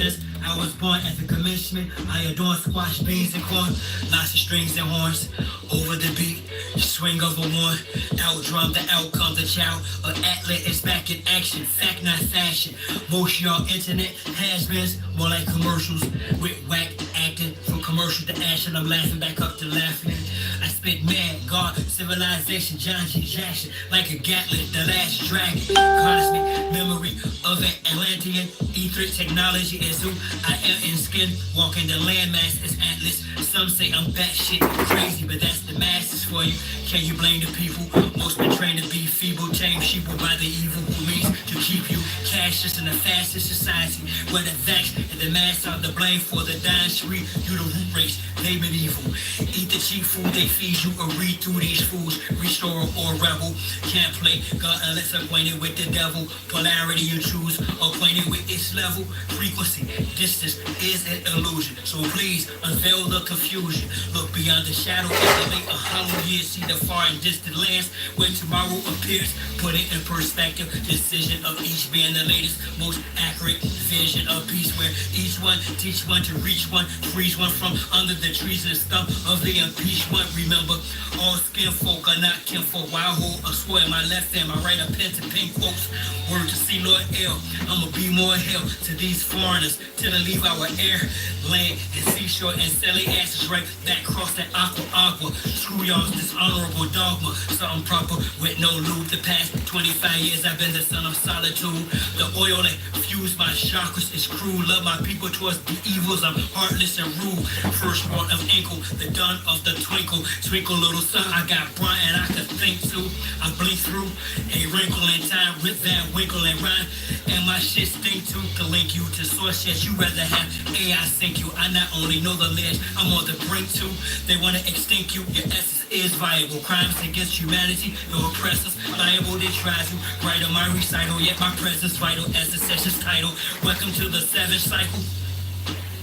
Since I was born at the commencement, I adore squash, beans, and corn. Lots of strings and horns. Over the beat, swing of a one. Outdrum the outcome, the child. An athlete is back in action. Fact, not fashion. Most y'all internet has-beens, more like commercials. With whack acting, from commercial to action. I'm laughing back up to laughing. I spit mad, God, civilization, John G. Jackson. Like a Gatling, the last dragon. Cosmic memory of an Atlantean. Etheric technology is who I am in skin. Walking the landmass is Atlas. Some say I'm batshit crazy, but that's the masses for you. Can you blame the people? Most been trained to be feeble, tame sheeple by the evil who means to keep you cashless in the fastest society. Where the vax and the mass are the blame for the dying street. You the root race, they medieval. Eat the cheap food they feed you or read through these fools. Restore or rebel. Can't play God unless acquainted with the devil. Polarity you choose, acquainted with its level. Frequency, distance is an illusion. So please unveil the confusion. Look beyond the shadow of the late 100 years. See the far and distant lands where tomorrow appears. Put it in perspective. Decision of each being the latest, most accurate vision of peace. Where each one teach one to reach one, freeze one from under the trees and stump of the impeachment. Remember, all skin folk are not kinfolk. While I hold a sword in my left hand, I write a pen to pen quotes. Word to see Lord L. I'ma be more hell to these foreigners till they leave our air, land, and seashore and selling asses right back across that aqua. Screw y'all's dishonorable dogma. Something proper with no lube. The past 25 years I've been the son of solitude. The oil that fused my chakras is cruel. Love my people towards the evils. I'm heartless and rude. Firstborn of Inkle, the dawn of the twinkle. Twinkle little sun, I got bright and I could think too. I blink through a wrinkle in time with that winkle and rhyme. And my shit stink too to link you to source. Yes, you rather have AI sink you. I not only know the ledge, I'm on the brink too. They wanna extinct you. Your essence is viable. Crimes against humanity, your oppressors liable. They try to write on my recital, yet my presence vital as the session's title. Welcome to the savage cycle.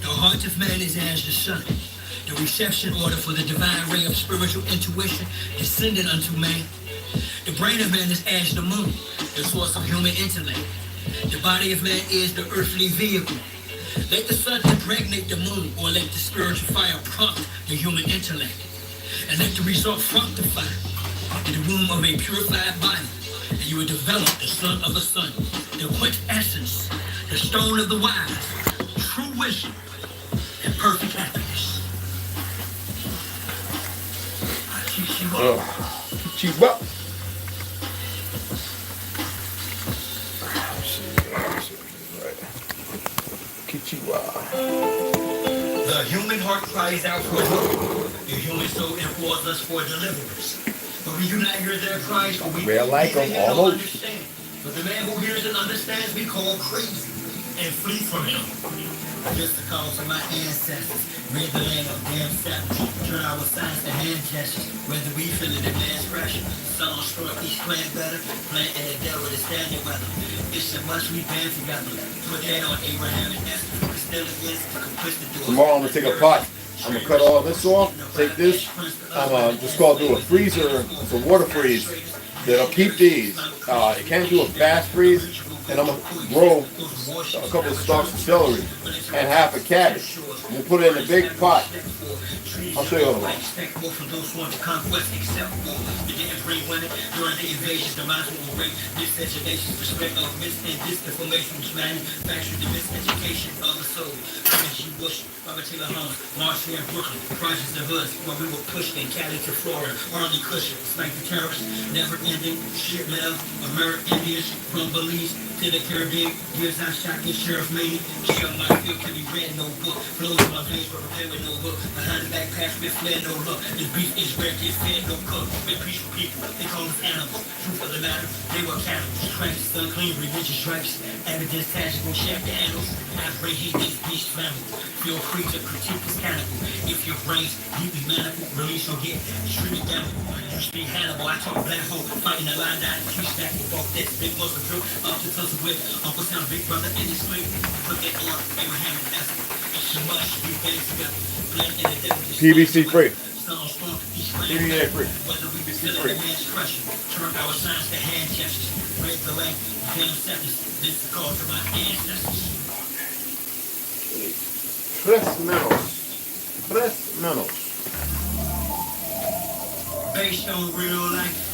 The heart of man is as the sun. The reception order for the divine ray of spiritual intuition descended unto man. The brain of man is as the moon, the source of human intellect. The body of man is the earthly vehicle. Let the sun impregnate the moon, or let the spiritual fire prompt the human intellect. And let the result fructify in the womb of a purified body. And you will develop the son of the sun, the quintessence, the stone of the wise, true wisdom, and perfect happiness. I teach you up. Teach you up. The human heart cries out for help. The human soul implores us for deliverance. But we do not hear their cries, or we like them almost. Understand. But the man who hears and understands, we call crazy and flee from him. Just the cause of my ancestors, rid the land of damn savages, turn our signs to hand gestures, whether we feel it in man's pressure. Some strong each clan better, plant and the devil is standing weather. It's a must we band together. Put that on Abraham and Esther. Still against the complicit. Tomorrow I'm gonna take a pot. I'm gonna cut all this off. Take this. I'm just gonna do a freezer, it's a water freeze. That'll keep these. You can't do a fast freeze. And I'm going to grow a couple of stalks of celery and half a cabbage. We'll put it in a big pot. I'll show you all the way. To the Caribbean, years I shot this sheriff lady. Shell my field can be read, no book. Flows in my veins, but prepared with no book. Behind the back pass with flare, no look. This beef is rare, get fed, no cook. With peaceful people, they call us animals. Truth of the matter, they were cannibals. Stripes, unclean, religious stripes. Evidence, tangible, shack the animals. I pray he this beast flammable. Feel free to critique this cannibal. If your brain's deeply manifold, release or get extremely damnable. You speak Hannibal, I talk black hole. Fighting the line down, teach back and walk this. Big muscle drill, up to tussle with Uncle Sam, big brother, and his slave. Put that on Abraham and Esther. It's too much, we band together. Blend in the devil. PVC free. PVC free. Whether we be still in the man's pressure. Turn our signs to hand gestures. Break the leg, damn seconds. This is the cause of my ancestors. menos. Based on real life.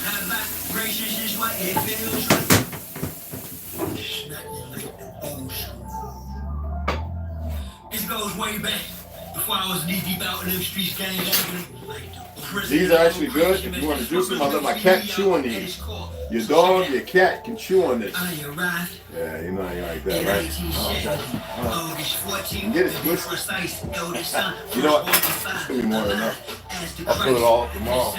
High vibrations is what it feels like. Nothing like the old school. This goes way back before I was knee deep out in them streets, gang banging. These are actually good. If you want to juice them, I let my cat chew on these. Your dog, your cat can chew on this. Yeah, you know you like that, right? You get it twisted. You know what? It's gonna be more than enough. I'll fill it all up tomorrow.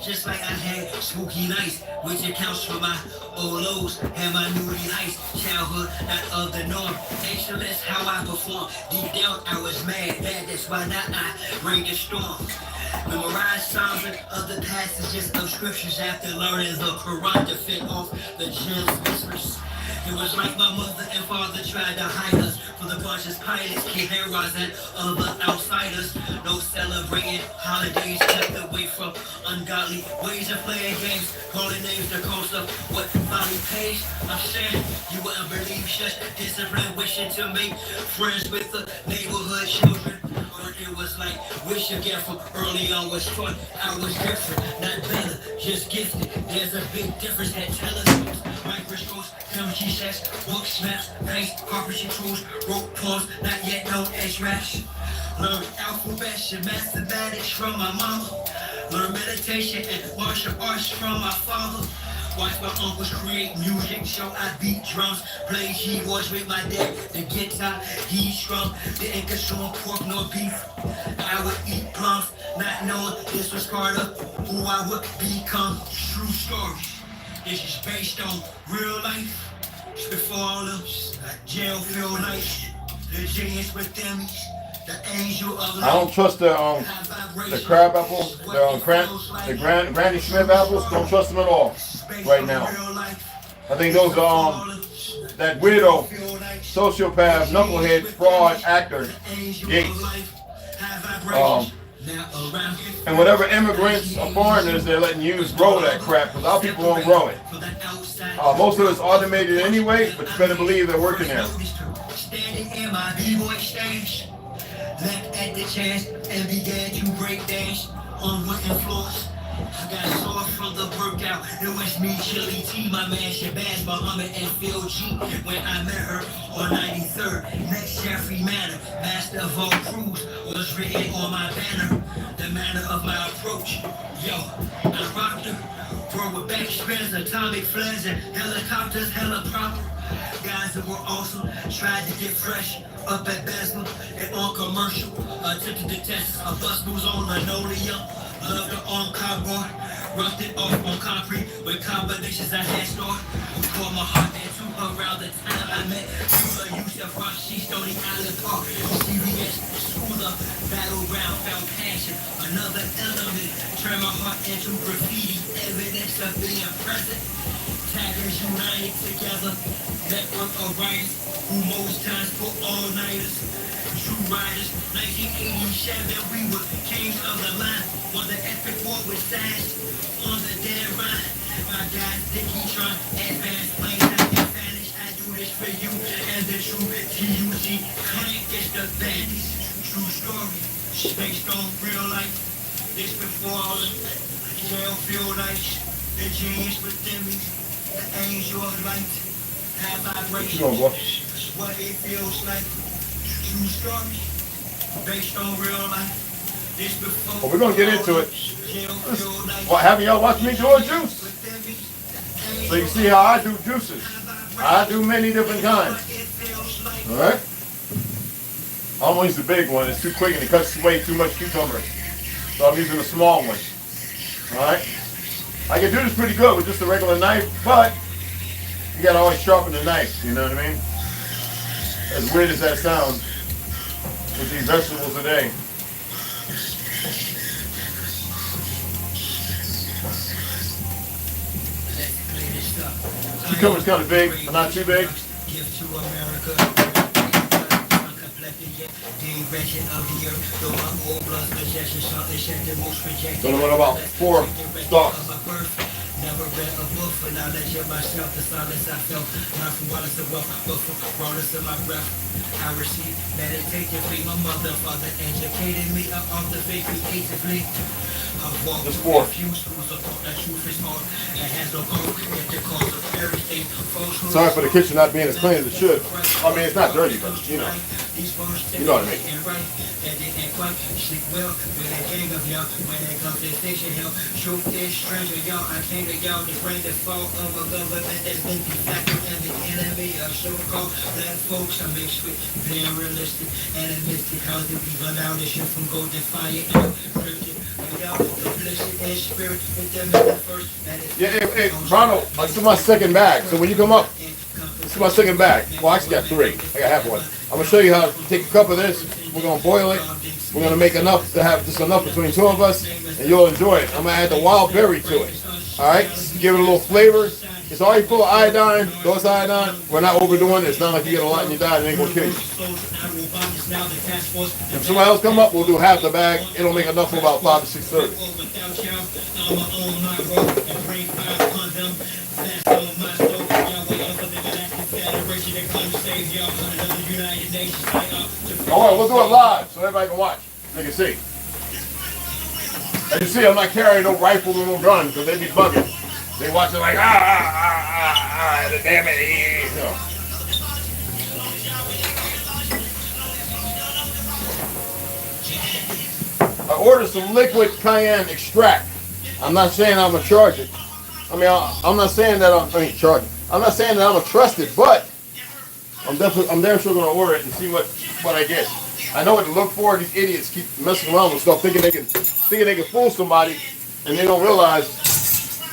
Just like I had spooky nights, which accounts for my old lows and my newly heights. Childhood, not of the norm. Excellence, how I perform. Deep down, I was mad. That's why not I bring the storm. Memorize songs and other passages of scriptures after learning the Quran to fit off the gems whispers. It was like my mother and father tried to hide us from the bunches pilots, kid heroes and other outsiders. No celebrating holidays, kept away from ungodly ways of playing games, calling names the cost of what folly pays. I'm saying you wouldn't believe such discipline, wishing to make friends with the neighborhood children. It was like wish again from early on was taught I was different, not better, just gifted. There's a big difference that telescopes, microscopes, chemistry sets, books, maps, paints, carpentry tools, rope poems, not yet known as raps. Learn alphabets and mathematics from my mama. Learn meditation and martial arts from my father. Watch my uncles create music, so I beat drums, play keyboards with my dad, the guitar he strummed, didn't consume pork nor beef. I would eat plums, not knowing this was part of who I would become. True stories. This is based on real life. It's before all of jail feel nice. The genius within me. The angel of I don't trust the crab apple, the Granny Smith apples. Don't trust them at all right now. I think those are that weirdo, sociopath, knucklehead, fraud actor, Gates. And whatever immigrants or foreigners they're letting use grow that crap, because our people won't grow it. Most of it's automated anyway, but you better believe they're working there. Standing in my b-boy stage, left at the chance and began to break dance on wooden floors. I got sore from the workout. It was me, Chili T, my man Shabazz, Muhammad, and Phil G. When I met her on 93rd, next Jeffrey Manor, master of all crews, was written on my banner. The manner of my approach, yo, I rocked her. Bro with backspins, atomic flares, and helicopters, hella proper. Guys that were awesome, tried to get fresh up at Basma and on commercial. Attempted to test a bus moves on linoleum. Loved her on cardboard, roughed it off on concrete with combinations I had stored. Poured my heart into her around the time I met Yula Yusuf Rashid, Stony Island Park. CBS, school of battleground, found passion. Another element, turned my heart into graffiti, evidence of being present. Taggers united together, network of writers who most times put all-nighters. True riders, 1987, we were kings of the line. Won the epic war with Sash on the dead run. My guys, Dickie Tron, advanced planes, I can vanish. I do this for you and the true TUG clan is the bandits. True story, based on real life. This before all the jail feel nice. The genius within me, the angel of light. High vibrations, what it feels like. True story, based on real life. Well, we're gonna get into it. Having y'all watch me do a juice, so you see how I do juices. I do many different kinds. All right. I don't use the big one; it's too quick and it cuts way too much cucumber. So I'm using a small one. All right. I can do this pretty good with just a regular knife, but you gotta always sharpen the knife. You know what I mean? As weird as that sounds, with these vegetables today. Cucumber's kind of big, but not too big. Gonna run about 4 stalks. Never read a book for knowledge of myself. The silence I felt, not from wildness of wealth, but from rawness of my breath. I received meditatively. My mother, father educated me. I on the faith creatively. I walk with few schools of thought that truth is hard and has no code at the cause of everything. Sorry for the kitchen not being as clean as it should. I mean, it's not dirty, but you know. You know what I mean. Sleep well with a gang of y'all. When it comes to station hell, truth is stranger, y'all. I came to y'all to bring the fall of a government that's been de facto and the enemy of so-called black folks. I mixed with being realistic and mystic. How do we run out this shit from go defiant and cryptic? Y'all, the blessed and spirit with them in the first. Yeah, hey, Ronald, this is my second bag. So when you come up, this is my second bag. Well, I actually got three. I got half one. I'm gonna show you how to take a cup of this. We're gonna boil it. We're gonna make enough to have just enough between two of us, and you'll enjoy it. I'm gonna add the wild berry to it. All right, give it a little flavor. It's already full of iodine. Though it's iodine, we're not overdoing it. It's not like you get a lot and you die and it ain't gonna kill you. If somebody else come up, we'll do half the bag. It'll make enough for about 5 to 6 servings. Alright, we'll do it live so everybody can watch. They can see. As you see, I'm not carrying no rifle or no gun because they be bugging. They watch it like, damn it. You know. I ordered some liquid cayenne extract. I'm not saying I'm gonna charge it. I mean, I'm not saying that I'm charge it. I'm not saying that I'm gonna trust it, but I'm damn sure gonna order it and see what I get. I know what to look for. These idiots keep messing around with stuff, thinking they can fool somebody, and they don't realize,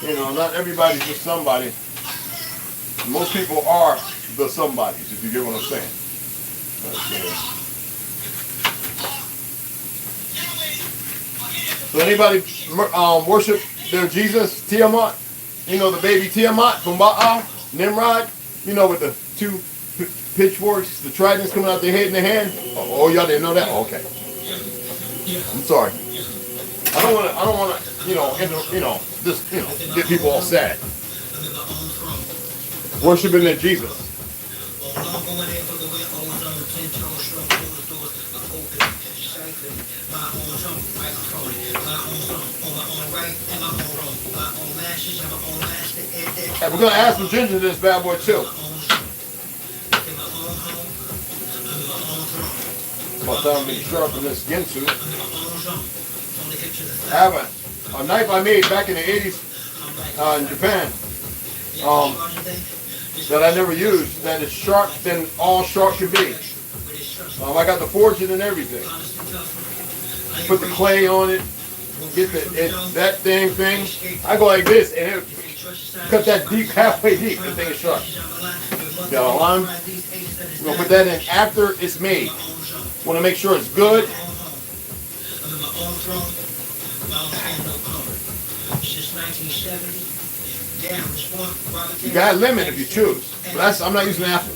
you know, not everybody's just somebody. Most people are the somebodies, if you get what I'm saying. So anybody worship their Jesus, Tiamat? You know the baby Tiamat from Baal, Nimrod? You know with the two pitchforks, the tridents coming out their head and their hand? Oh, y'all didn't know that? Oh, okay. I'm sorry. I don't wanna, just get people all sad. Worshiping their Jesus. Hey, we're gonna add some ginger to this bad boy too. About time to sharpen this ginsu. I have a knife I made back in the 80s in Japan that I never used, that is sharp than all sharp should be. I got the fortune and everything. Put the clay on it, get that thing. I go like this and it cut that deep, halfway deep. The thing is sharp. Got a lime. We're gonna put that in after it's made. Want to make sure it's good. You got lemon if you choose. But I'm not using apple.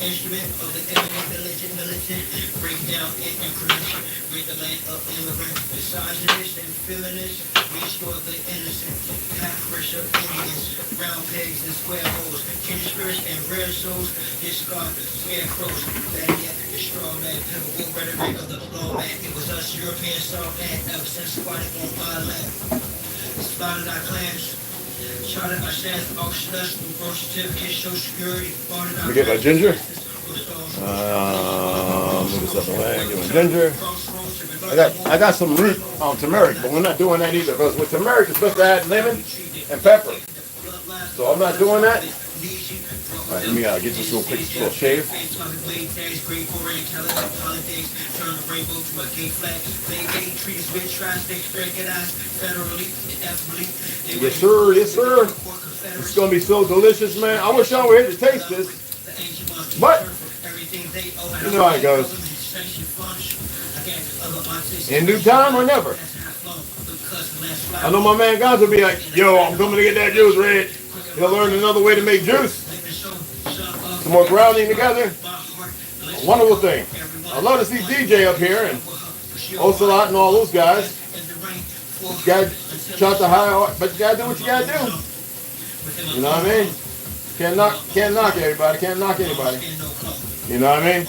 Instrument of the eminent, militant, break down and increment, break the land of immigrant, misogynist and feminist, restore the innocent, half-rich of Indians, round pegs and square holes, kindred spirits and rare souls, discard scarecrows, that yet the straw man, pivotal rhetoric of the law man, it was us Europeans saw that ever since squatting on our land, spotted our clans. Let me get my ginger. Move this up away. Get my ginger. I got some root turmeric, but we're not doing that either because with turmeric it's supposed to add lemon and pepper. So I'm not doing that. All right, let me get this real quick, little shave. Yes, sir. Yes, sir. It's gonna be so delicious, man. I wish y'all were here to taste this, but you know how it goes. In due time or never. I know my man Gonzo will be like, yo, I'm coming to get that juice, Red. He'll learn another way to make juice. some more grounding together. A wonderful thing. I'd love to see DJ up here and Ocelot and all those guys. You gotta try to high, but you gotta do what you gotta do. You know what I mean? Can't knock everybody. Can't knock anybody. You know what I mean?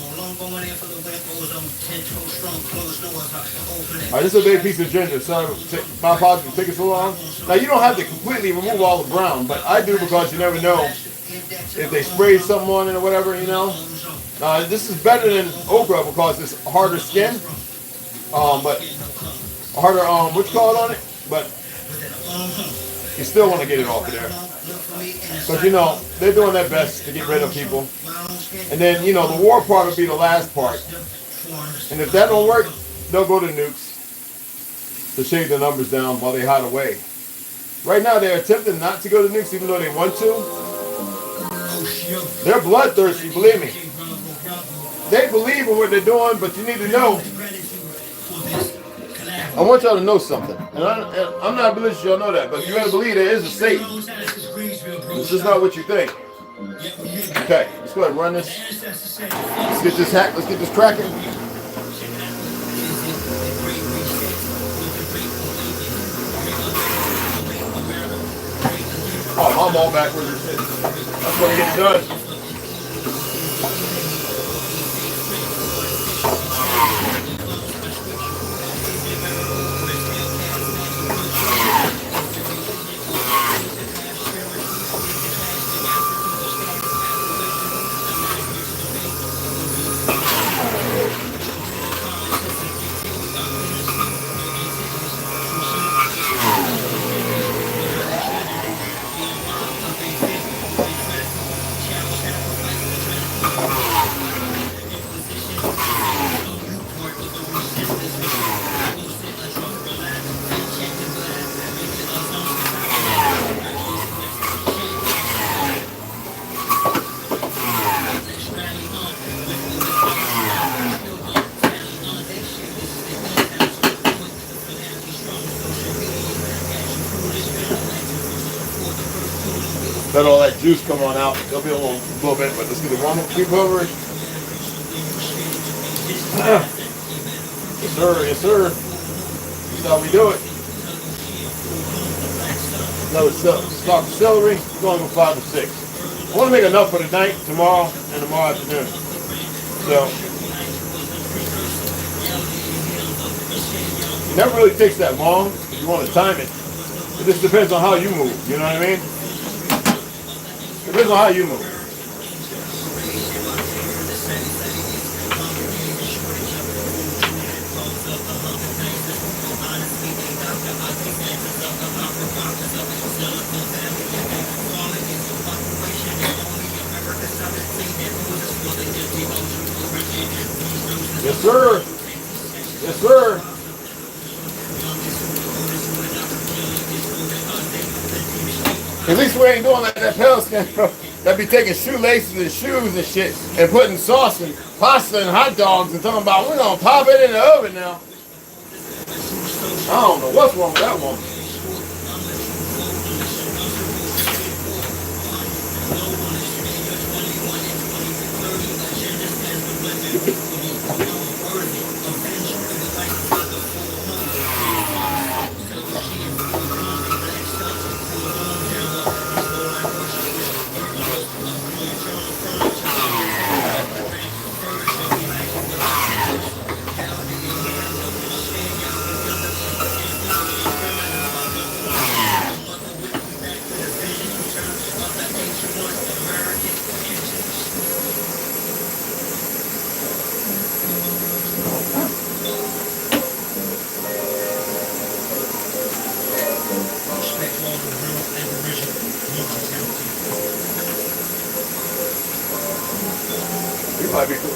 Alright, this is a big piece of ginger. So my apologies for taking so long. Now you don't have to completely remove all the brown, but I do because you never know if they spray something on it or whatever, you know. This is better than okra because it's harder skin. But harder what you call it on it, but you still want to get it off of there. Because, you know, they're doing their best to get rid of people. And then, you know, the war part will be the last part. And if that don't work, they'll go to nukes to shave the numbers down while they hide away. Right now, they're attempting not to go to nukes even though they want to. They're bloodthirsty, believe me. They believe in what they're doing, but you need to know. I want y'all to know something. And I'm not religious, y'all know that, but you gotta believe there is a Satan. It's just not what you think. Okay, let's go ahead and run this. Let's get this hack, let's get this cracking. Oh, I'm all backwards and shit. That's when it gets done. Let all that juice come on out. There'll be a little bit, but let's get it one more keep over it. Yes, sir. Yes, sir. That's how we do it. Another stalk of celery. We're going to go 5 or 6. I want to make enough for tonight, tomorrow, and tomorrow afternoon. So, it never really takes that long if you want to time it. It just depends on how you move. You know what I mean? Depends on how you move. Yes, sir. Yes, sir. At least we ain't doing like that Palestine, bro. That be taking shoelaces and shoes and shit and putting sauce and pasta and hot dogs and talking about we're gonna pop it in the oven now. I don't know what's wrong with that woman.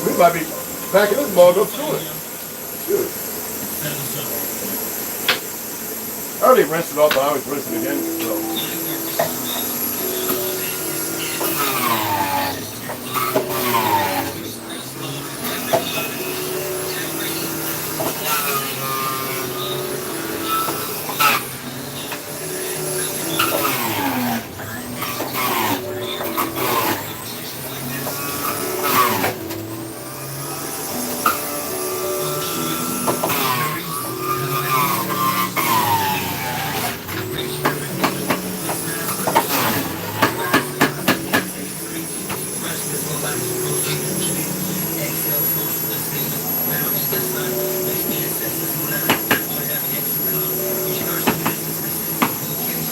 We might be packing this mug up to it. Shoot. I already rinsed it off, but I always rinse it again. So.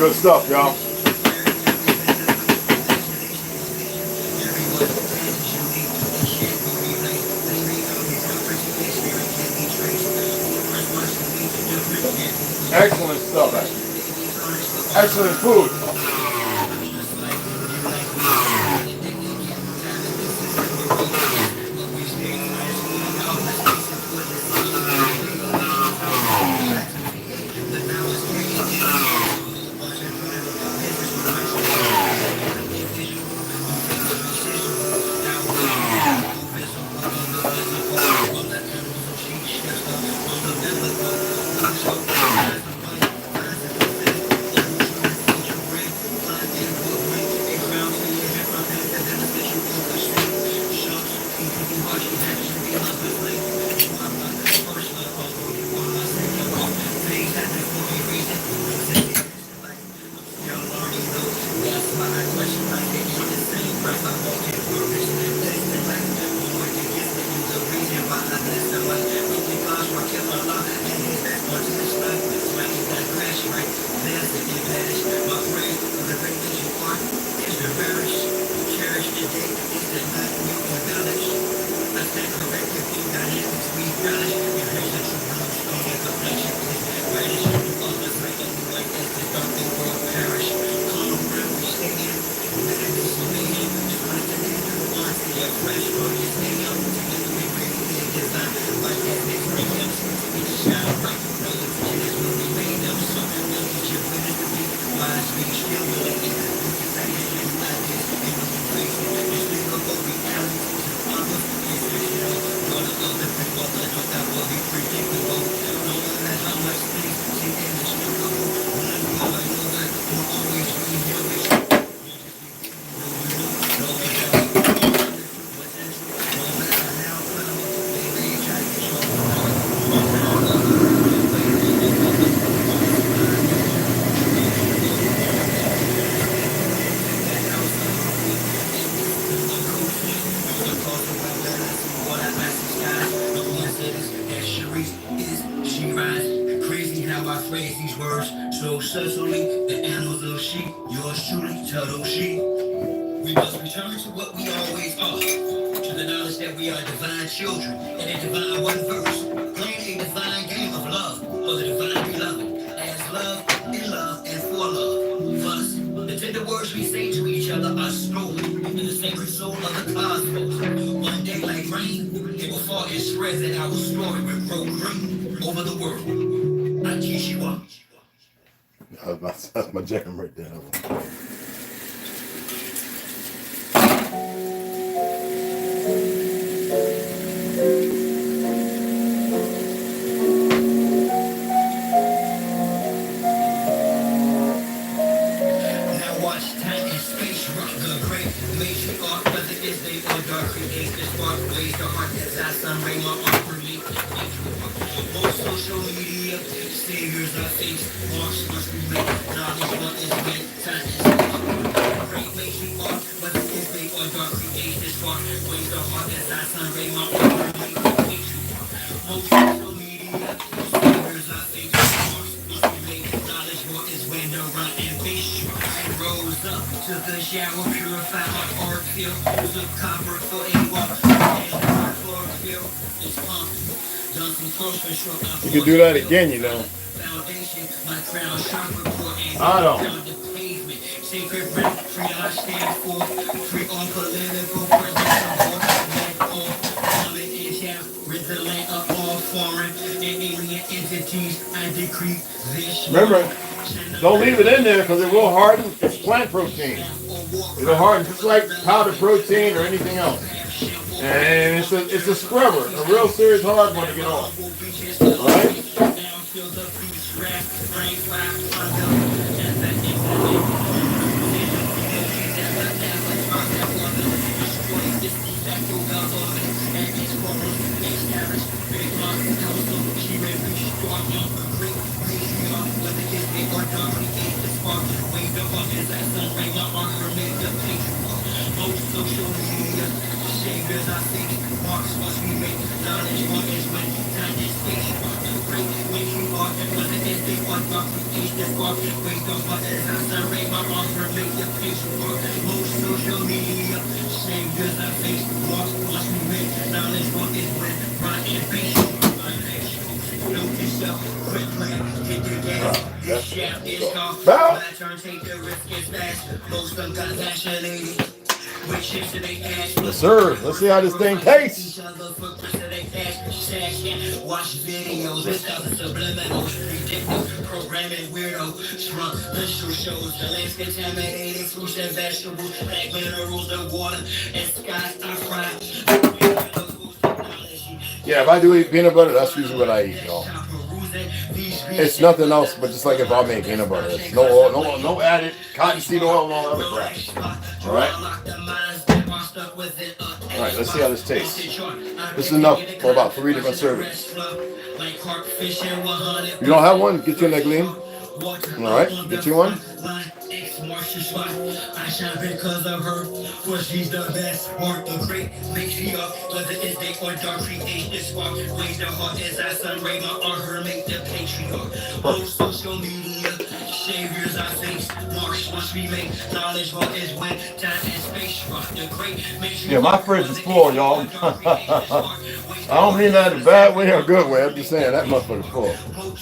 Good stuff, y'all. Excellent stuff, actually. Excellent food. We must return to what we always are, to the knowledge that we are divine children, and a divine one verse, playing a divine game of love for the divine beloved, as love, in love, and for love. Thus, the tender words we say to each other are stolen in the sacred soul of the cosmos. One day, like rain, it will fall in shreds, and our story will grow green over the world. I teach you up. That's my jam right there. Social media, saviors I face, marks must be made, knowledge what is meant, time is great makes you art, whether it's big or dark, create this spark, ways the heart as I sun ray my heart, makes you most social media, saviors I face, marks must be made, knowledge what is when the run and fish, I rose up to the shower, purify my heart, feel, the copper for a walk, and my floor feel, it's pumped. You could do that again, you know. I don't. Remember, don't leave it in there because it will harden. It's plant protein. It'll harden just like powdered protein or anything else. And it's a scrubber, a real serious hard one to get off. Alright? Social media, saviors I think, marks must be made, knowledge one is when time is space, Yes, sir. Let's see how this thing tastes. Watch videos, subliminals, predictive programming, weirdo, shrunk, shows, the lands contaminated, fruits and vegetables, black minerals, the water, and skies are fried. Yeah, if I do eat peanut butter, that's usually what I eat, y'all. It's nothing else but just like if I make peanut butter. It's no oil, no added cottonseed oil and all other crap. All right. All right. Let's see how this tastes. This is enough for about 3 different servings. You don't have one? Get you an egg lean. All right. Get you one. I shine because of her, for she's the best part, the great matriarch, whether it's day or dark, create this spark, raise the heart as I sun ray my on her, make the patriarch, on social media, saviors I face, marks must be made, knowledge what is when, time and space, rock the great matriarch. Yeah, my fridge is full, y'all. I don't mean that in a bad way or a good way, I'm just saying that motherfucker's full.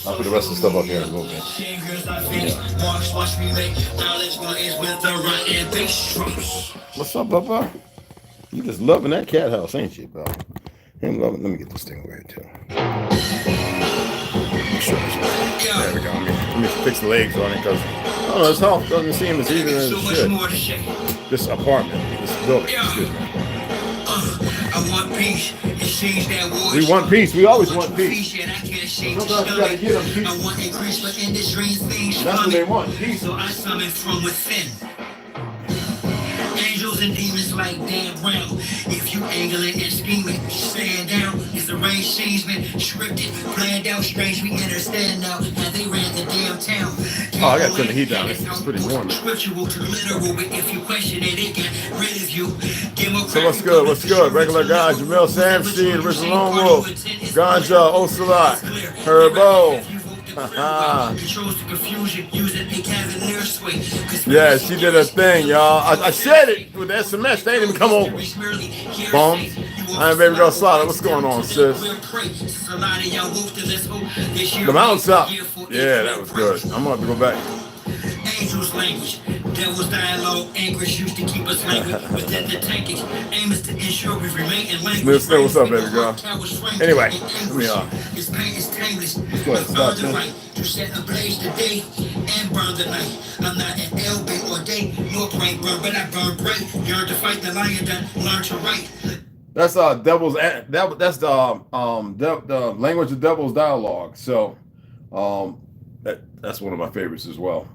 I'll put the rest of the stuff up here in a little bit. What's up, Papa? You just loving that cat house, ain't you, bro? Him loving. Let me get this thing over here too. There we go. Let me fix the legs on it because I don't know. This house doesn't seem as even as it should. This apartment, this building. Excuse me. I want peace. We want peace. We always want peace. Sometimes you gotta get them peace. I want increase, but in this dream things. That's what they want. Peace. So I summon from within. Angels and demons like Dan Brown. If you angling and scheming, stand down. It's the rain changement, scripted, planned out, strange. We understand now how they ran the damn town. Oh, I gotta turn the heat down. It's pretty warm. Scriptural to literal, but if you question it, it got rid of you. So what's good? What's good? Regular guy, Jamel Samseed, original Lone Wolf, Ganja, Ocelot, Herbo. Yeah, she did her thing, y'all. I said it with the SMS. They didn't even come over. Bums. I'm baby girl Solid. What's going on, sis? The mountain's up. Yeah, that was good. I'm gonna have to go back. Angels language, devil's dialogue, anguish used to keep us languid within the tankage. Aim is to ensure we remain in language. What's up, baby girl? Anyway, let me This pain is tameless. Let's go ahead, stop this. To set ablaze the day and burn the night. I'm not an L-bait or day, nor brain burn, but I burn bright. Yearn to fight the lion, done learn to write. That's devil's. That's the language of devil's dialogue. So, that's one of my favorites as well.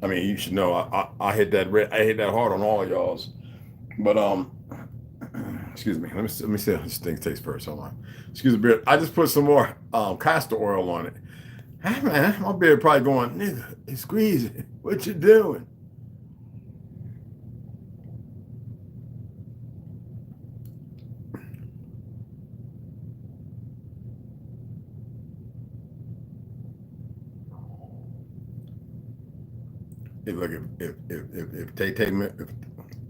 I mean, you should know I hit that hard on all of y'all's. But excuse me. Let me see how this thing tastes first. Hold on. Excuse me, beard. I just put some more castor oil on it. Hey man, my beard probably going, nigga, it's squeezing. What you doing? Hey, look, if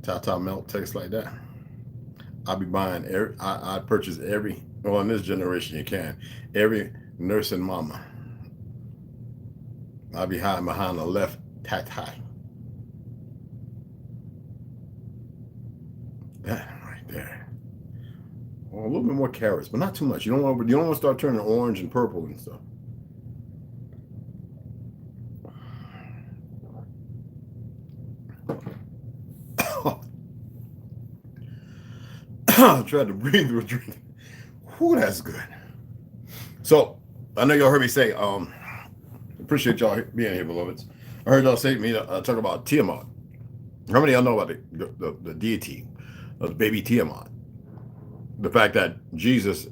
Tata milk tastes like that, I'll be buying I purchase every. Well, in this generation, you can every nursing mama. I'll be hiding behind the left Tata. That right there. Well, a little bit more carrots, but not too much. You don't want to start turning orange and purple and stuff. I tried to breathe through a drink. Whew, that's good. So I know y'all heard me say, appreciate y'all being here, beloveds. I heard y'all say to me talk about Tiamat. How many of y'all know about the deity of the baby Tiamat? The fact that Jesus,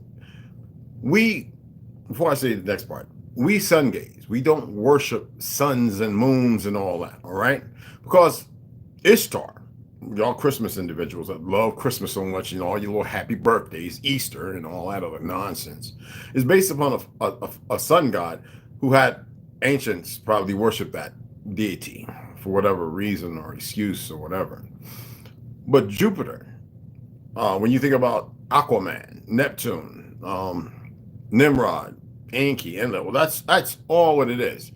before I say the next part, we sun gaze. We don't worship suns and moons and all that, all right? Because Ishtar y'all Christmas individuals that love Christmas so much, you know, all your little happy birthdays, Easter, and all that other nonsense, is based upon a sun god who had ancients probably worship that deity for whatever reason or excuse or whatever. But Jupiter, when you think about Aquaman, Neptune, Nimrod, Enki, and well, that's all what it is.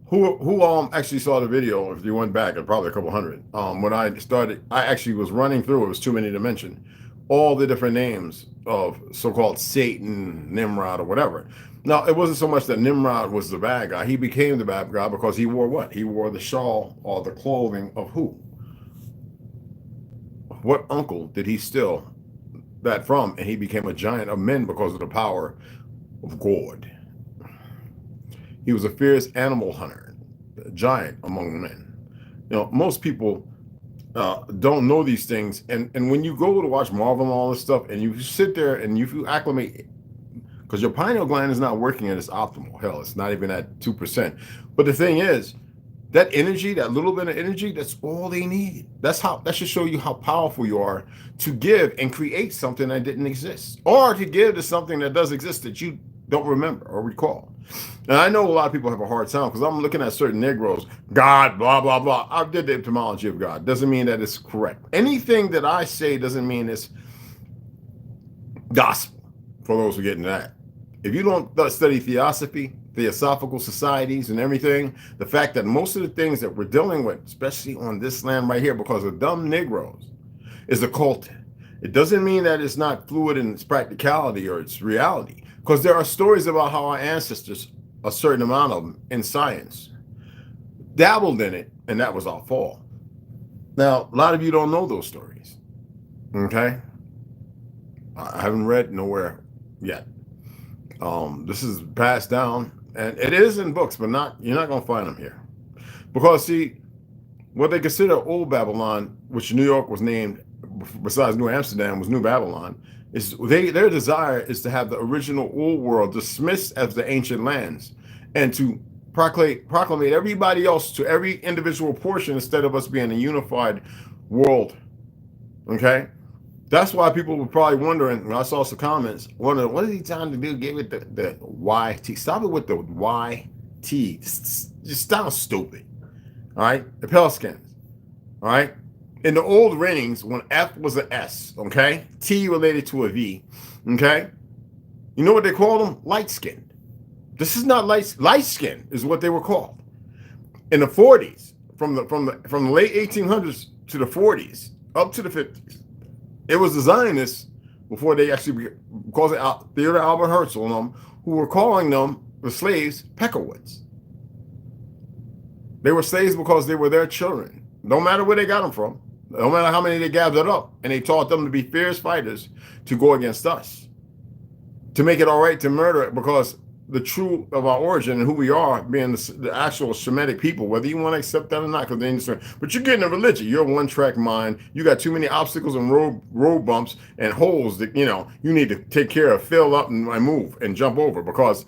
Who actually saw the video? If you went back, probably a couple hundred. When I started, I actually was running through. It was too many to mention. All the different names of so-called Satan, Nimrod, or whatever. Now, it wasn't so much that Nimrod was the bad guy. He became the bad guy because he wore what? He wore the shawl or the clothing of who? What uncle did he steal that from? And he became a giant of men because of the power of God. He was a fierce animal hunter, a giant among men. You know, most people don't know these things. And when you go to watch Marvel and all this stuff, and you sit there and you acclimate, because your pineal gland is not working at its optimal. Hell, it's not even at 2%. But the thing is, that energy, that little bit of energy, that's all they need. That should show you how powerful you are to give and create something that didn't exist, or to give to something that does exist that you don't remember or recall. And I know a lot of people have a hard time because I'm looking at certain Negroes, God, blah, blah, blah. I did the etymology of God. Doesn't mean that it's correct. Anything that I say doesn't mean it's gospel, for those who get into that. If you don't study theosophy, theosophical societies and everything, the fact that most of the things that we're dealing with, especially on this land right here, because of dumb Negroes, is occult. It doesn't mean that it's not fluid in its practicality or its reality, because there are stories about how our ancestors, a certain amount of them in science, dabbled in it, and that was our fall. Now, a lot of you don't know those stories, okay? I haven't read nowhere yet. This is passed down, and it is in books, but you're not going to find them here. Because, see, what they consider Old Babylon, which New York was named, besides New Amsterdam, was New Babylon, is their desire is to have the original old world dismissed as the ancient lands and to proclamate everybody else to every individual portion instead of us being a unified world. Okay? That's why people were probably wondering, when I saw some comments, wondering, what is he trying to do? Give it the YT. Stop it with the YT. Just sounds stupid. All right? The pale skins. All right? In the old reigns, when F was an S, okay? T related to a V, okay? You know what they call them? Light-skinned. This is not light-skinned is what they were called. In the 40s, from the late 1800s to the 40s, up to the 50s, it was the Zionists, before they actually, because of Theodore Albert Herzl and them, who were calling them, the slaves, Peckerwoods. They were slaves because they were their children. No matter where they got them from. No matter how many they gathered up, and they taught them to be fierce fighters to go against us, to make it all right to murder it, because the truth of our origin and who we are, being the actual Shemitic people, whether you want to accept that or not, because they understand. But you're getting a religion. You're a one-track mind. You got too many obstacles and road bumps and holes that you need to take care of, fill up, and move and jump over, because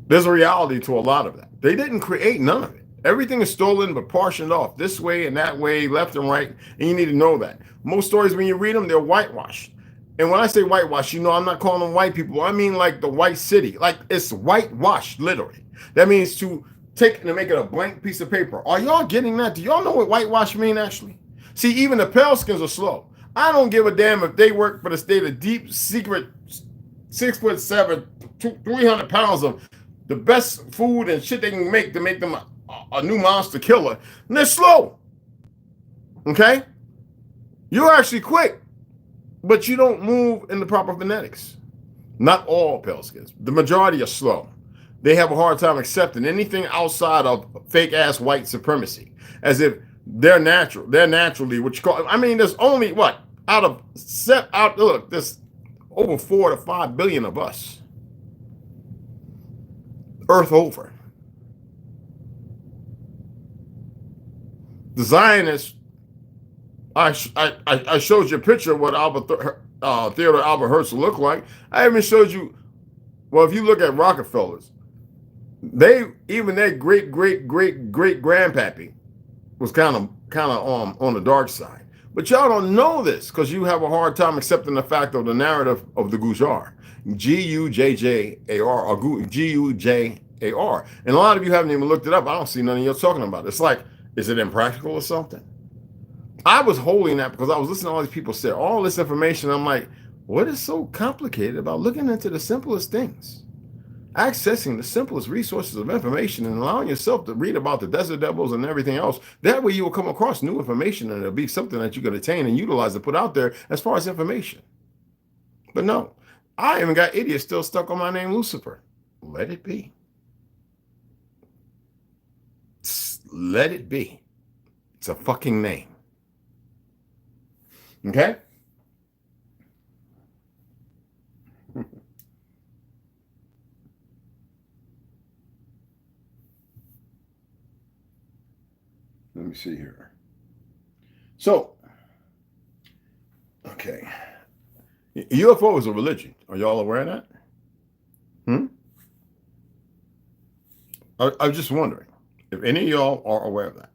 there's a reality to a lot of that. They didn't create none of it. Everything is stolen but portioned off this way and that way, left and right, and you need to know that. Most stories, when you read them, they're whitewashed. And when I say whitewash, I'm not calling them white people. I mean like the white city. Like it's whitewashed, literally. That means to take and make it a blank piece of paper. Are y'all getting that? Do y'all know what whitewash mean actually? See, even the pale skins are slow. I don't give a damn if they work for the state of deep secret 6'7", 300 pounds of the best food and shit they can make to make them a new monster killer, and they're slow. Okay? You're actually quick, but you don't move in the proper phonetics. Not all pale skins. The majority are slow. They have a hard time accepting anything outside of fake ass white supremacy, as if they're natural. They're naturally what you call. I mean, there's only what look, there's over 4 to 5 billion of us. Earth over. The Zionists, I showed you a picture of what Theodore Albert Herzl looked like. I even showed you, well, if you look at Rockefellers, even their great grandpappy was kind kind of on the dark side. But y'all don't know this because you have a hard time accepting the fact of the narrative of the Gujar, Gujjar, or Gujar. And a lot of you haven't even looked it up. I don't see none of you talking about it. It's like, is it impractical or something? I was holding that because I was listening to all these people say all this information. I'm like, what is so complicated about looking into the simplest things? Accessing the simplest resources of information and allowing yourself to read about the desert devils and everything else. That way you will come across new information and it'll be something that you can attain and utilize to put out there as far as information. But no, I even got idiots still stuck on my name, Lucifer. Let it be. Let it be. It's a fucking name. Okay? Let me see here. So, okay. UFO is a religion. Are y'all aware of that? I'm just wondering if any of y'all are aware of that.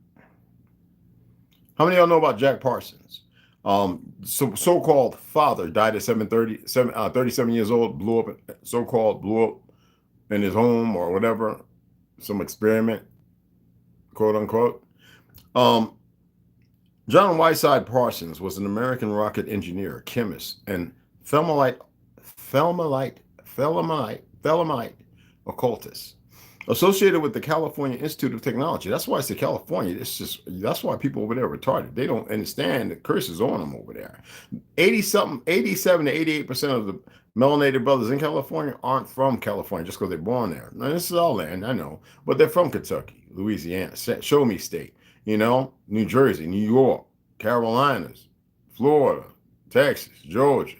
How many of y'all know about Jack Parsons? So-called father died at 37 years old, blew up in his home or whatever, some experiment, quote unquote. John Whiteside Parsons was an American rocket engineer, chemist, and Thelmite occultist, associated with the California Institute of Technology. That's why I say California. That's why people over there are retarded. They don't understand the curses on them over there. 87 to 88% of the melanated brothers in California aren't from California just because they're born there. Now, this is all land, I know, but they're from Kentucky, Louisiana, show me state, New Jersey, New York, Carolinas, Florida, Texas, Georgia.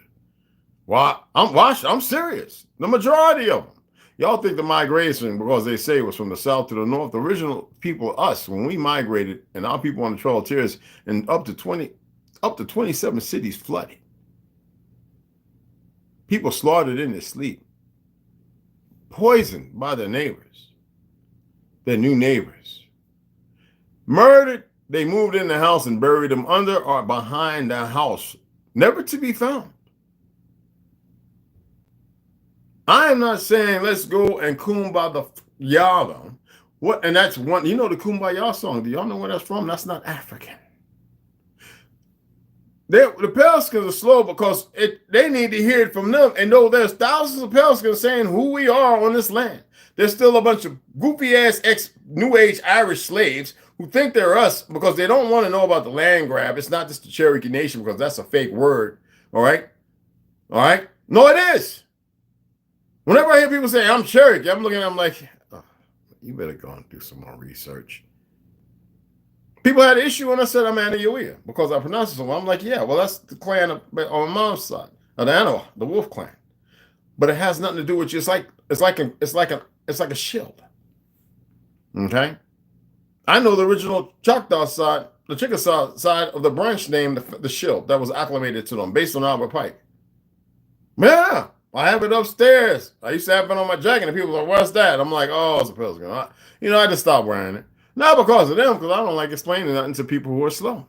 Why? I'm serious. The majority of them. Y'all think the migration, because they say it was from the south to the north, the original people, us, when we migrated, and our people on the Trail of Tears, and up to 27 cities flooded. People slaughtered in their sleep, poisoned by their neighbors, their new neighbors. Murdered, they moved in the house and buried them under or behind the house, never to be found. I am not saying let's go and kumbaya them. What? And that's one, the kumbaya song. Do y'all know where that's from? That's not African. The Pelicans are slow because they need to hear it from them. And though there's thousands of Pelicans saying who we are on this land, there's still a bunch of goofy ass ex-New Age Irish slaves who think they're us because they don't want to know about the land grab. It's not just the Cherokee Nation because that's a fake word. All right? All right? No, it is. Whenever I hear people say, I'm Cherokee, I'm looking at them like, oh, you better go and do some more research. People had an issue when I said I'm Anahuia because I pronounced it so well. I'm like, yeah, well, that's the clan on my mom's side, the Wolf clan. But it has nothing to do with you. It's like a shield. Okay? I know the original Choctaw side, the Chickasaw side of the branch name, the shield that was acclimated to them based on Albert Pike. Yeah. I have it upstairs. I used to have it on my jacket, and people were like, what's that? I'm like, oh, it's a Pelican. I just stopped wearing it. Not because of them, because I don't like explaining nothing to people who are slow.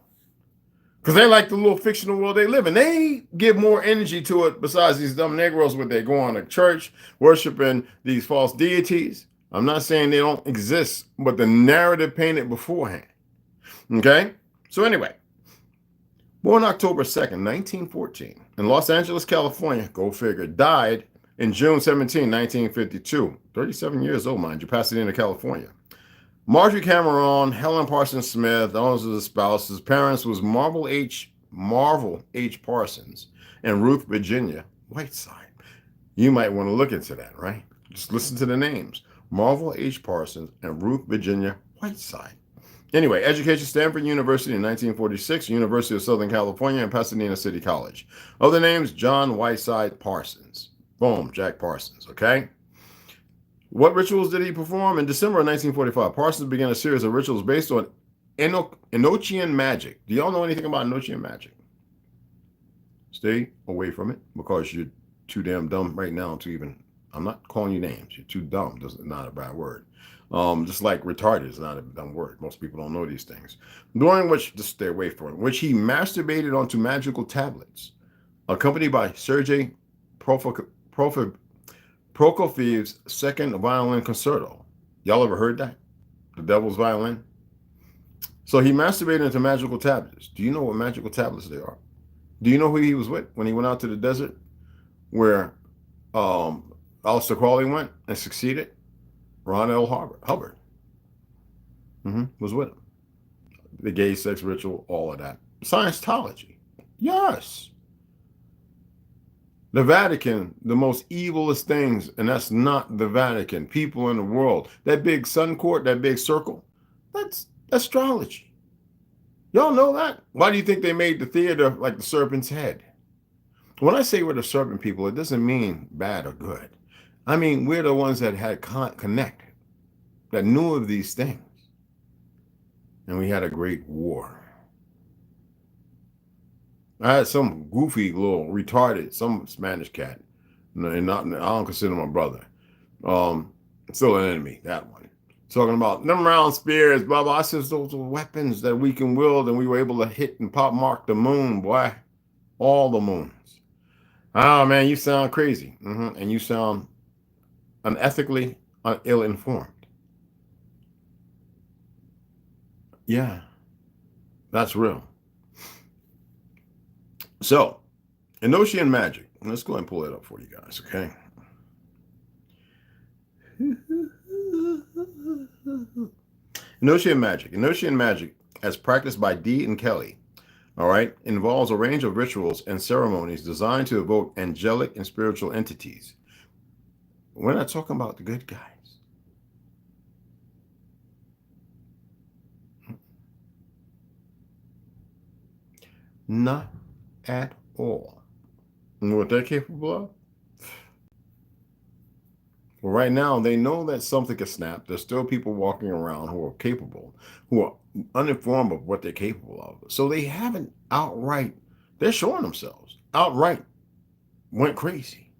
Because they like the little fictional world they live in. They give more energy to it besides these dumb Negroes where they go on to church, worshiping these false deities. I'm not saying they don't exist, but the narrative painted beforehand. Okay? So anyway, born October 2nd, 1914, in Los Angeles, California, go figure, died in June 17, 1952. 37 years old, mind you, Pasadena, California. Marjorie Cameron, Helen Parsons Smith, those are the spouses. Parents was Marvel H. Parsons and Ruth Virginia Whiteside. You might want to look into that, right? Just listen to the names. Marvel H. Parsons and Ruth Virginia Whiteside. Anyway, education, Stanford University in 1946, University of Southern California, and Pasadena City College. Other names, John Whiteside Parsons. Boom, Jack Parsons, okay? What rituals did he perform? In December of 1945, Parsons began a series of rituals based on Enochian magic. Do y'all know anything about Enochian magic? Stay away from it because you're too damn dumb right now to even, I'm not calling you names. You're too dumb. That's not a bad word. Just like retarded is not a dumb word. Most people don't know these things. During which, just stay away from it, which he masturbated onto magical tablets, accompanied by Sergei Prokofiev's second violin concerto. Y'all ever heard that? The Devil's Violin? So he masturbated into magical tablets. Do you know what magical tablets they are? Do you know who he was with when he went out to the desert where Aleister Crowley went and succeeded? Ron L. Hubbard was with him. The gay sex ritual, all of that. Scientology. Yes. The Vatican, the most evilest things, and that's not the Vatican. People in the world. That big sun court, that big circle, that's astrology. Y'all know that? Why do you think they made the theater like the serpent's head? When I say we're the serpent people, it doesn't mean bad or good. I mean, we're the ones that had connect, that knew of these things. And we had a great war. I had some goofy little retarded, some Spanish cat, and not, I don't consider my brother. Still an enemy, that one. Talking about them round spears, blah, blah. I says those are weapons that we can wield, and we were able to hit and pop mark the moon, boy. All the moons. Oh, man, you sound crazy. And you sound unethically ill-informed. Yeah, that's real. So, Enochian magic. Let's go ahead and pull it up for you guys, okay? Enochian magic. Enochian magic, as practiced by Dee and Kelly, all right, involves a range of rituals and ceremonies designed to evoke angelic and spiritual entities. We're not talking about the good guys. Not at all. You know what they're capable of? Well, right now, they know that something can snap. There's still people walking around who are capable, who are uninformed of what they're capable of. So they haven't outright, they're showing themselves, outright went crazy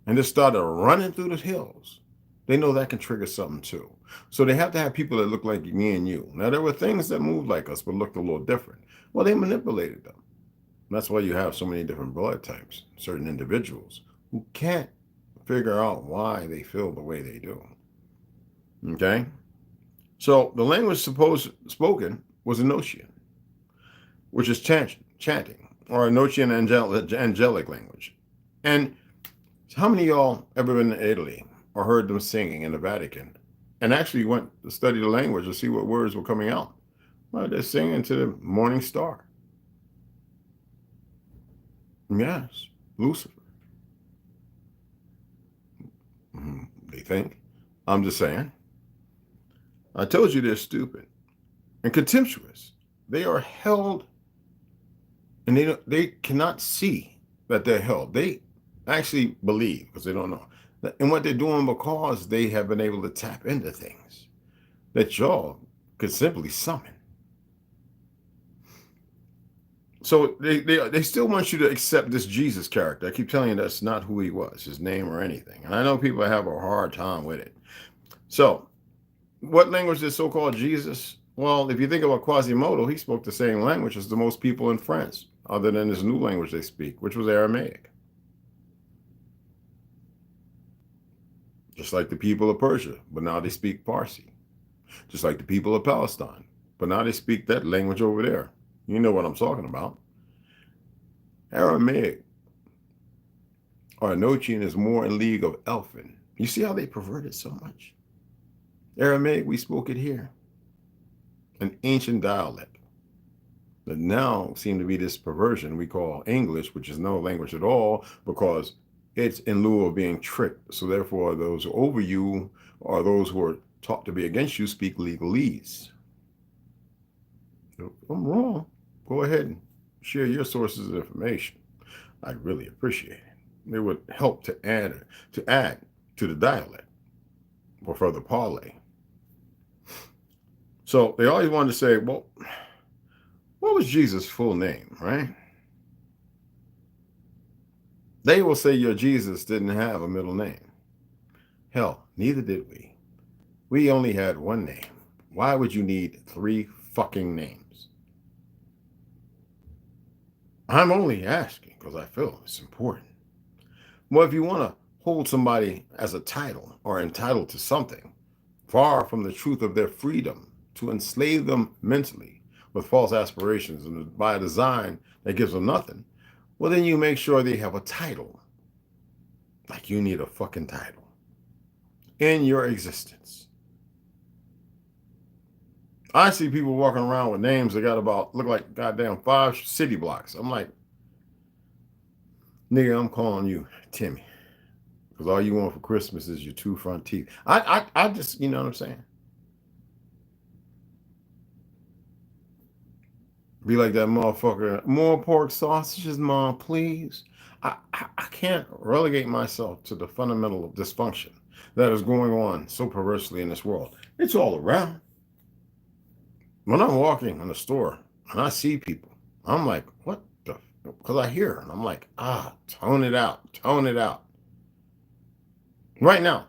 and just started running through the hills. They know that can trigger something too. So they have to have people that look like me and you. Now, there were things that moved like us, but looked a little different. Well, they manipulated them. That's why you have so many different blood types, certain individuals who can't figure out why they feel the way they do. Okay? So the language spoken was Enochian, which is chanting, or Enochian angelic language. And how many of y'all ever been to Italy or heard them singing in the Vatican and actually went to study the language to see what words were coming out? Well, they're singing to the morning star. Yes, Lucifer. They think. I'm just saying. I told you they're stupid and contemptuous. They are held, and they cannot see that they're held. They actually believe because they don't know. And what they're doing because they have been able to tap into things that y'all could simply summon. So they still want you to accept this Jesus character. I keep telling you that's not who he was, his name or anything. And I know people have a hard time with it. So what language is so-called Jesus? Well, if you think about Quasimodo, he spoke the same language as the most people in France, other than this new language they speak, which was Aramaic. Just like the people of Persia, but now they speak Parsi. Just like the people of Palestine, but now they speak that language over there. You know what I'm talking about. Aramaic or Enochian is more in league of Elfin. You see how they perverted so much? Aramaic, we spoke it here. An ancient dialect that now seem to be this perversion we call English, which is no language at all because it's in lieu of being tricked. So therefore, those over you or those who are taught to be against you speak legalese. If I'm wrong, go ahead and share your sources of information. I'd really appreciate it. It would help to add to the dialect or further parlay. So they always wanted to say, well, what was Jesus' full name, right? They will say your Jesus didn't have a middle name. Hell, neither did we. We only had one name. Why would you need 3 fucking names? I'm only asking because I feel it's important. Well, if you want to hold somebody as a title or entitled to something, far from the truth of their freedom, to enslave them mentally with false aspirations and by a design that gives them nothing, well, then you make sure they have a title. Like you need a fucking title in your existence. I see people walking around with names that got about, look like goddamn 5 city blocks. I'm like, nigga, I'm calling you Timmy. Because all you want for Christmas is your 2 front teeth. I just, you know what I'm saying? Be like that motherfucker. More pork sausages, Mom, please. I can't relegate myself to the fundamental dysfunction that is going on so perversely in this world. It's all around. When I'm walking in the store and I see people, I'm like, what the? Because I hear it and I'm like, tone it out, tone it out. Right now,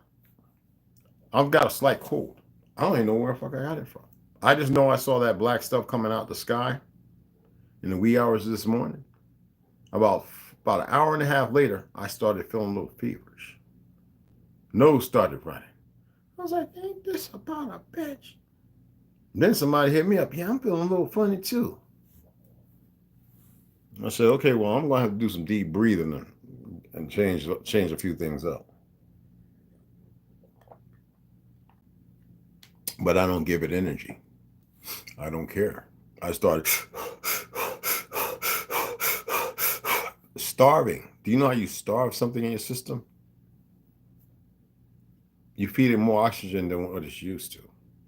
I've got a slight cold. I don't even know where the fuck I got it from. I just know I saw that black stuff coming out the sky in the wee hours of this morning. About an hour and a half later, I started feeling a little feverish. Nose started running. I was like, ain't this about a bitch? Then somebody hit me up. Yeah, I'm feeling a little funny too. I said, okay, well, I'm going to have to do some deep breathing and change a few things up. But I don't give it energy. I don't care. I started starving. Do you know how you starve something in your system? You feed it more oxygen than what it's used to.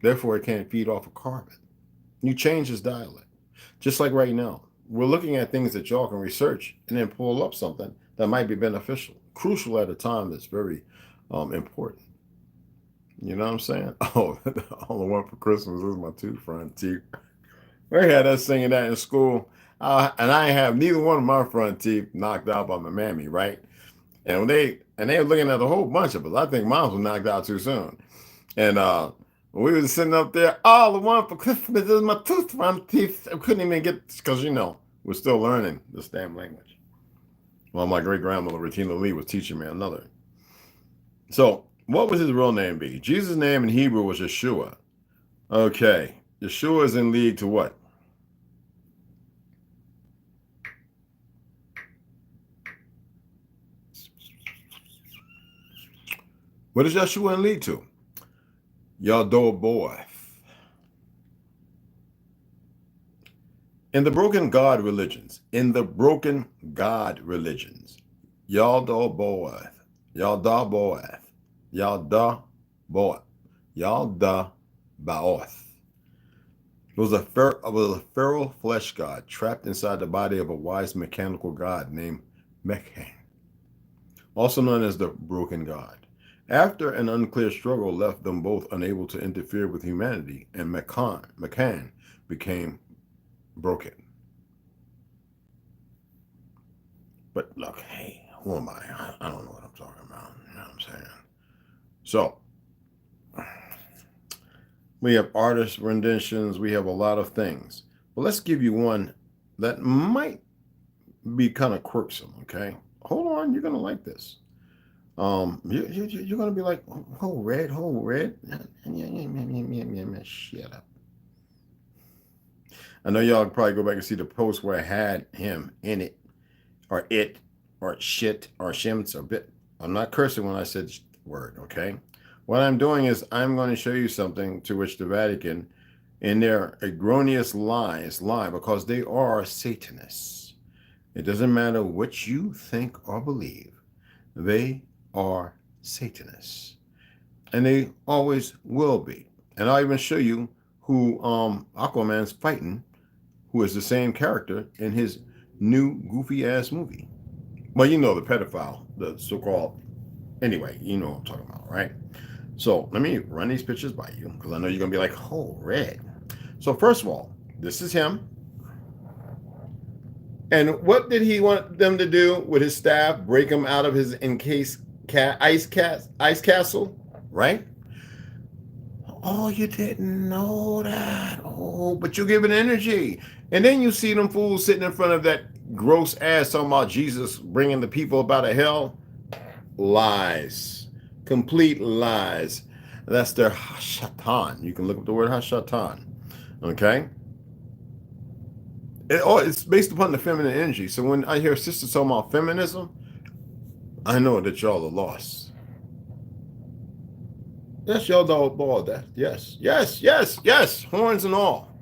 Therefore, it can't feed off of carbon. You change its dialect. Just like right now, we're looking at things that y'all can research and then pull up something that might be beneficial, crucial at a time that's very important. You know what I'm saying? Oh, all I want for Christmas is my 2 front teeth. We had us singing that in school, and I have neither one of my front teeth knocked out by my mammy, right? And they were looking at a whole bunch of us. I think mine was knocked out too soon. And we was sitting up there, all I want for Christmas is my 2 front teeth. I couldn't even get, because, we're still learning this damn language. Well, my great-grandmother, Regina Lee, was teaching me another. So, what would his real name be? Jesus' name in Hebrew was Yeshua. Okay. Yeshua is in league to what? What is Yeshua in league to? Yadoboeth. In the broken God religions, Yadoboeth, Yaldabaoth was a feral flesh god trapped inside the body of a wise mechanical god named Mekhan, also known as the broken god. After an unclear struggle left them both unable to interfere with humanity, and Mekhan became broken. But look, hey, who am I? I don't know what I'm talking about. You know what I'm saying? So, we have artist renditions. We have a lot of things. But let's give you one that might be kind of quirksome, okay? Hold on, you're going to like this. You're going to be like, oh, red. Shut up. I know y'all probably go back and see the post where I had him in it, or it, or shit, or shims, or bit. I'm not cursing when I said word, okay? What I'm doing is I'm going to show you something to which the Vatican, in their erroneous lies, lie because they are Satanists. It doesn't matter what you think or believe. They are Satanists. And they always will be. And I'll even show you who Aquaman's fighting, who is the same character in his new goofy-ass movie. Well, you know the pedophile, the so-called... Anyway, you know what I'm talking about, right? So let me run these pictures by you, because I know you're going to be like, oh, red. So first of all, this is him. And what did he want them to do with his staff? Break him out of his encased ice castle, right? Oh, you didn't know that. Oh, but you give it energy. And then you see them fools sitting in front of that gross ass talking about Jesus bringing the people up out of hell. Lies. Complete lies. That's their hashatan. You can look up the word hashatan. Okay? It's based upon the feminine energy. So when I hear sisters talking about feminism, I know that y'all are lost. Yes, y'all know about that. Yes, yes, yes, yes. Horns and all.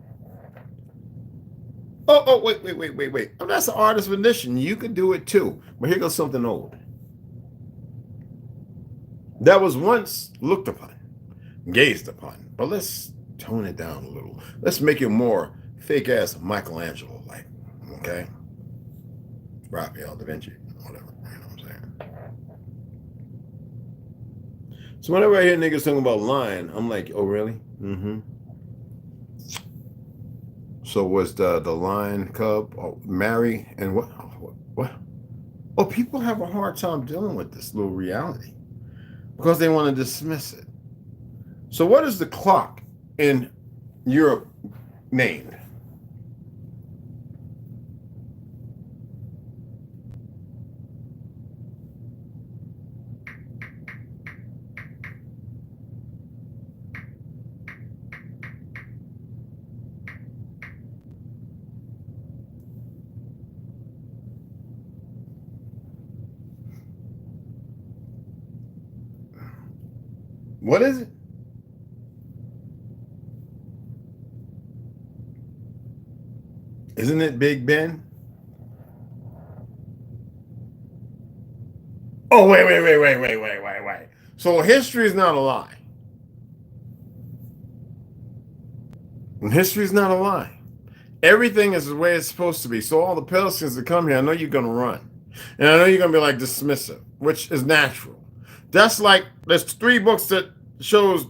Oh, wait. Oh, that's an artist rendition. You could do it too. But here goes something old. That was once looked upon, gazed upon. But let's tone it down a little. Let's make it more fake-ass Michelangelo-like. Okay? Raphael da Vinci, whatever. You know what I'm saying? So whenever I hear niggas talking about lying, I'm like, oh, really? Mm-hmm. So was the lion cub marry and what? What? Oh, people have a hard time dealing with this little reality because they want to dismiss it. So what is the clock in Europe named? What is it? Isn't it Big Ben? Oh, wait. So history is not a lie. And history is not a lie. Everything is the way it's supposed to be. So all the Pelicans that come here, I know you're going to run. And I know you're going to be like dismissive, which is natural. That's like, there's 3 books that shows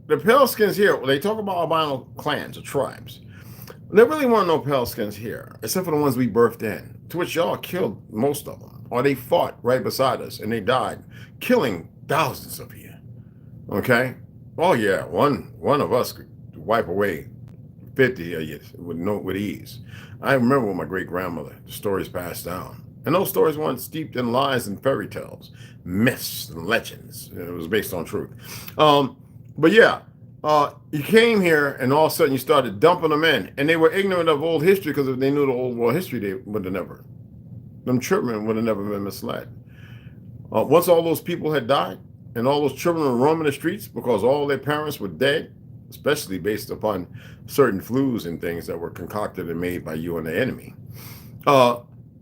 the Pelicans here. They talk about albino clans or tribes. There really weren't no Pelicans here, except for the ones we birthed in, to which y'all killed most of them. Or they fought right beside us and they died, killing thousands of you. Okay? Oh yeah, one of us could wipe away 50 of you with ease. I remember with my great grandmother, the stories passed down. And those stories weren't steeped in lies and fairy tales, myths and legends. It was based on truth. But yeah, you came here and all of a sudden you started dumping them in. And they were ignorant of old history because if they knew the old world history, they would have never, them children would have never been misled. Once all those people had died and all those children were roaming the streets because all their parents were dead, especially based upon certain flus and things that were concocted and made by you and the enemy,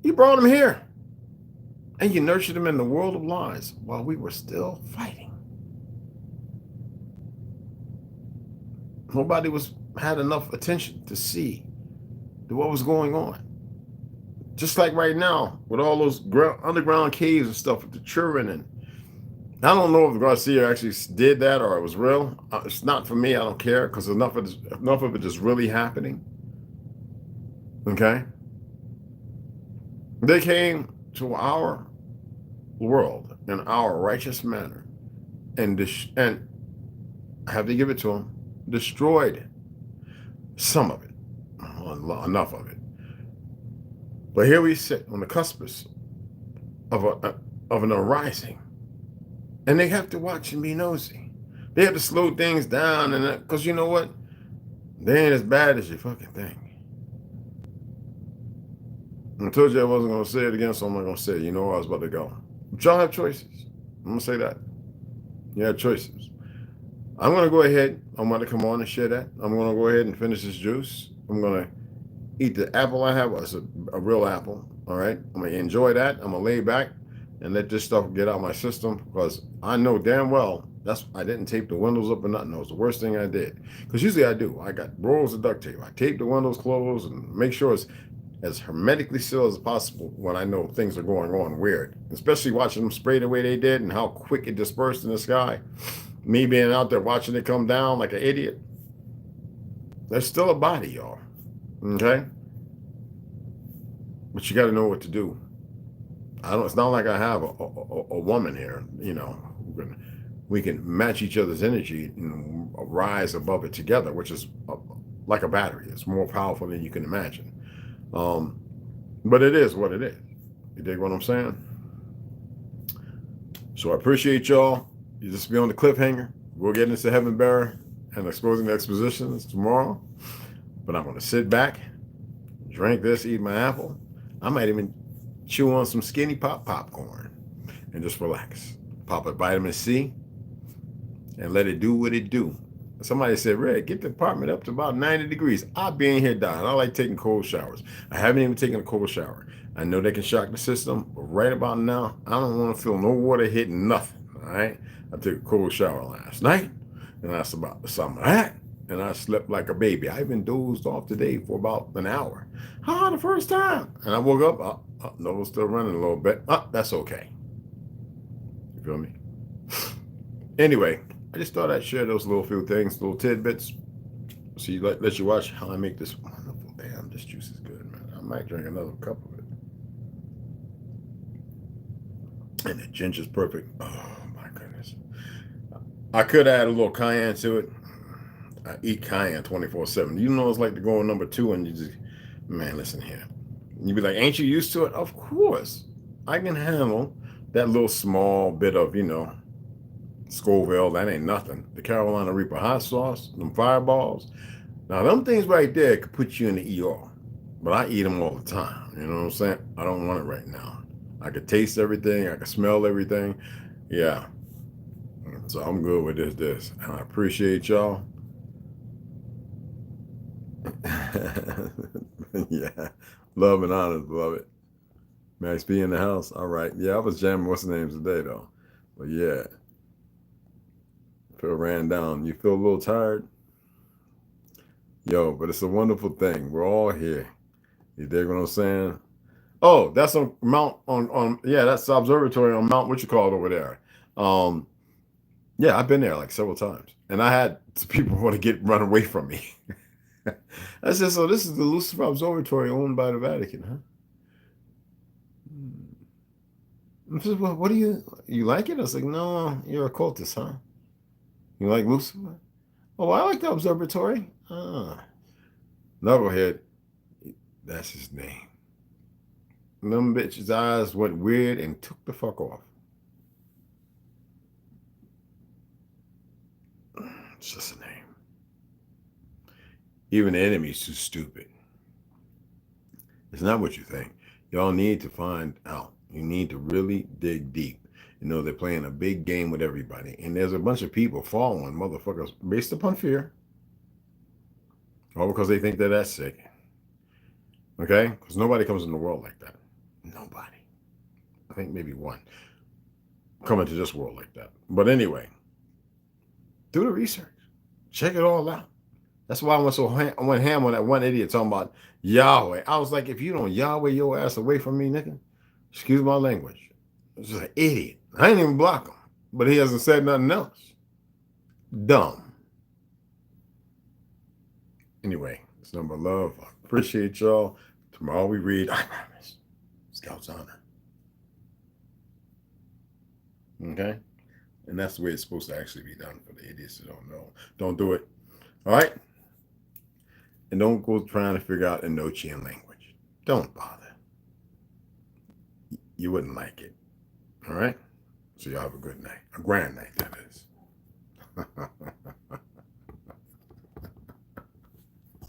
you brought them here and you nurtured them in the world of lies while we were still fighting. Nobody had enough attention to see what was going on. Just like right now with all those underground caves and stuff with the children, and I don't know if Garcia actually did that or it was real. It's not for me. I don't care because enough of it is really happening. Okay, they came to our world in our righteous manner, and I have to give it to them. Destroyed some of it, enough of it. But here we sit on the cuspice of an arising, and they have to watch and be nosy. They have to slow things down, and because you know what, they ain't as bad as you fucking think. I told you I wasn't gonna say it again, so I'm not gonna say it. You know where I was about to go. But y'all have choices. I'm gonna say that. You have choices. I'm going to go ahead. I'm going to come on and share that. I'm going to go ahead and finish this juice. I'm going to eat the apple I have. It's a real apple. All right. I'm going to enjoy that. I'm going to lay back and let this stuff get out of my system because I know damn well I didn't tape the windows up or nothing. That was the worst thing I did. Because usually I do. I got rolls of duct tape. I tape the windows closed and make sure it's as hermetically sealed as possible when I know things are going on weird. Especially watching them spray the way they did and how quick it dispersed in the sky. Me being out there watching it come down like an idiot. There's still a body, y'all. Okay? But you got to know what to do. It's not like I have a woman here, you know, we can match each other's energy and rise above it together, which is like a battery. It's more powerful than you can imagine. But it is what it is. You dig what I'm saying? So I appreciate y'all. You just be on the cliffhanger. We'll get into Heaven Bearer and Exposing the Expositions tomorrow. But I'm going to sit back, drink this, eat my apple. I might even chew on some Skinny Pop popcorn and just relax. Pop a vitamin C and let it do what it do. Somebody said, Red, get the apartment up to about 90 degrees. I'll be in here dying. I like taking cold showers. I haven't even taken a cold shower. I know they can shock the system, but right about now, I don't want to feel no water hitting nothing, all right? I took a cold shower last night, and that's about the sum of that, and I slept like a baby. I even dozed off today for about an hour. The first time. And I woke up, no, still running a little bit. That's okay. You feel me? Anyway, I just thought I'd share those little few things, little tidbits. So let you watch how I make this wonderful. Damn, this juice is good, man. I might drink another cup of it. And the ginger's perfect. Oh my goodness. I could add a little cayenne to it. I eat cayenne 24/7. You know it's like to go on number 2 and you just, man, listen here. You be like, ain't you used to it? Of course. I can handle that little small bit of, Scoville, that ain't nothing. The Carolina Reaper hot sauce, them fireballs. Now, them things right there could put you in the ER. But I eat them all the time. You know what I'm saying? I don't want it right now. I could taste everything. I could smell everything. Yeah. So I'm good with this. And I appreciate y'all. Yeah. Love and honor, beloved. Max B in the house. All right. Yeah, I was jamming what's the names today, though. But yeah. Phil ran down. You feel a little tired? Yo, but it's a wonderful thing. We're all here. You dig what I'm saying? Oh, that's on Mount that's the observatory on Mount, what you call it over there. Yeah, I've been there like several times. And I had people want to run away from me. I said, so this is the Lucifer Observatory owned by the Vatican, huh? I said, well, what do you like it? I was like, no, you're a cultist, huh? You like Lucifer? Oh, I like the observatory. Knucklehead, that's his name. Them bitches' eyes went weird and took the fuck off. It's just a name. Even the enemy's too stupid. It's not what you think. Y'all need to find out. You need to really dig deep. They're playing a big game with everybody. And there's a bunch of people following motherfuckers based upon fear. Or because they think they're that sick. Okay? Because nobody comes in the world like that. Nobody. I think maybe one. Come into this world like that. But anyway, do the research. Check it all out. That's why I went ham on that one idiot talking about Yahweh. I was like, if you don't Yahweh your ass away from me, nigga, excuse my language. It's just an idiot. I ain't even block him. But he hasn't said nothing else. Dumb. Anyway, it's number love. I appreciate y'all. Tomorrow we read, I promise, Scout's Honor. Okay? And that's the way it's supposed to actually be done for the idiots that don't know. Don't do it. All right? And don't go trying to figure out Enochian language. Don't bother. You wouldn't like it. All right? So y'all have a good night. A grand night, that is.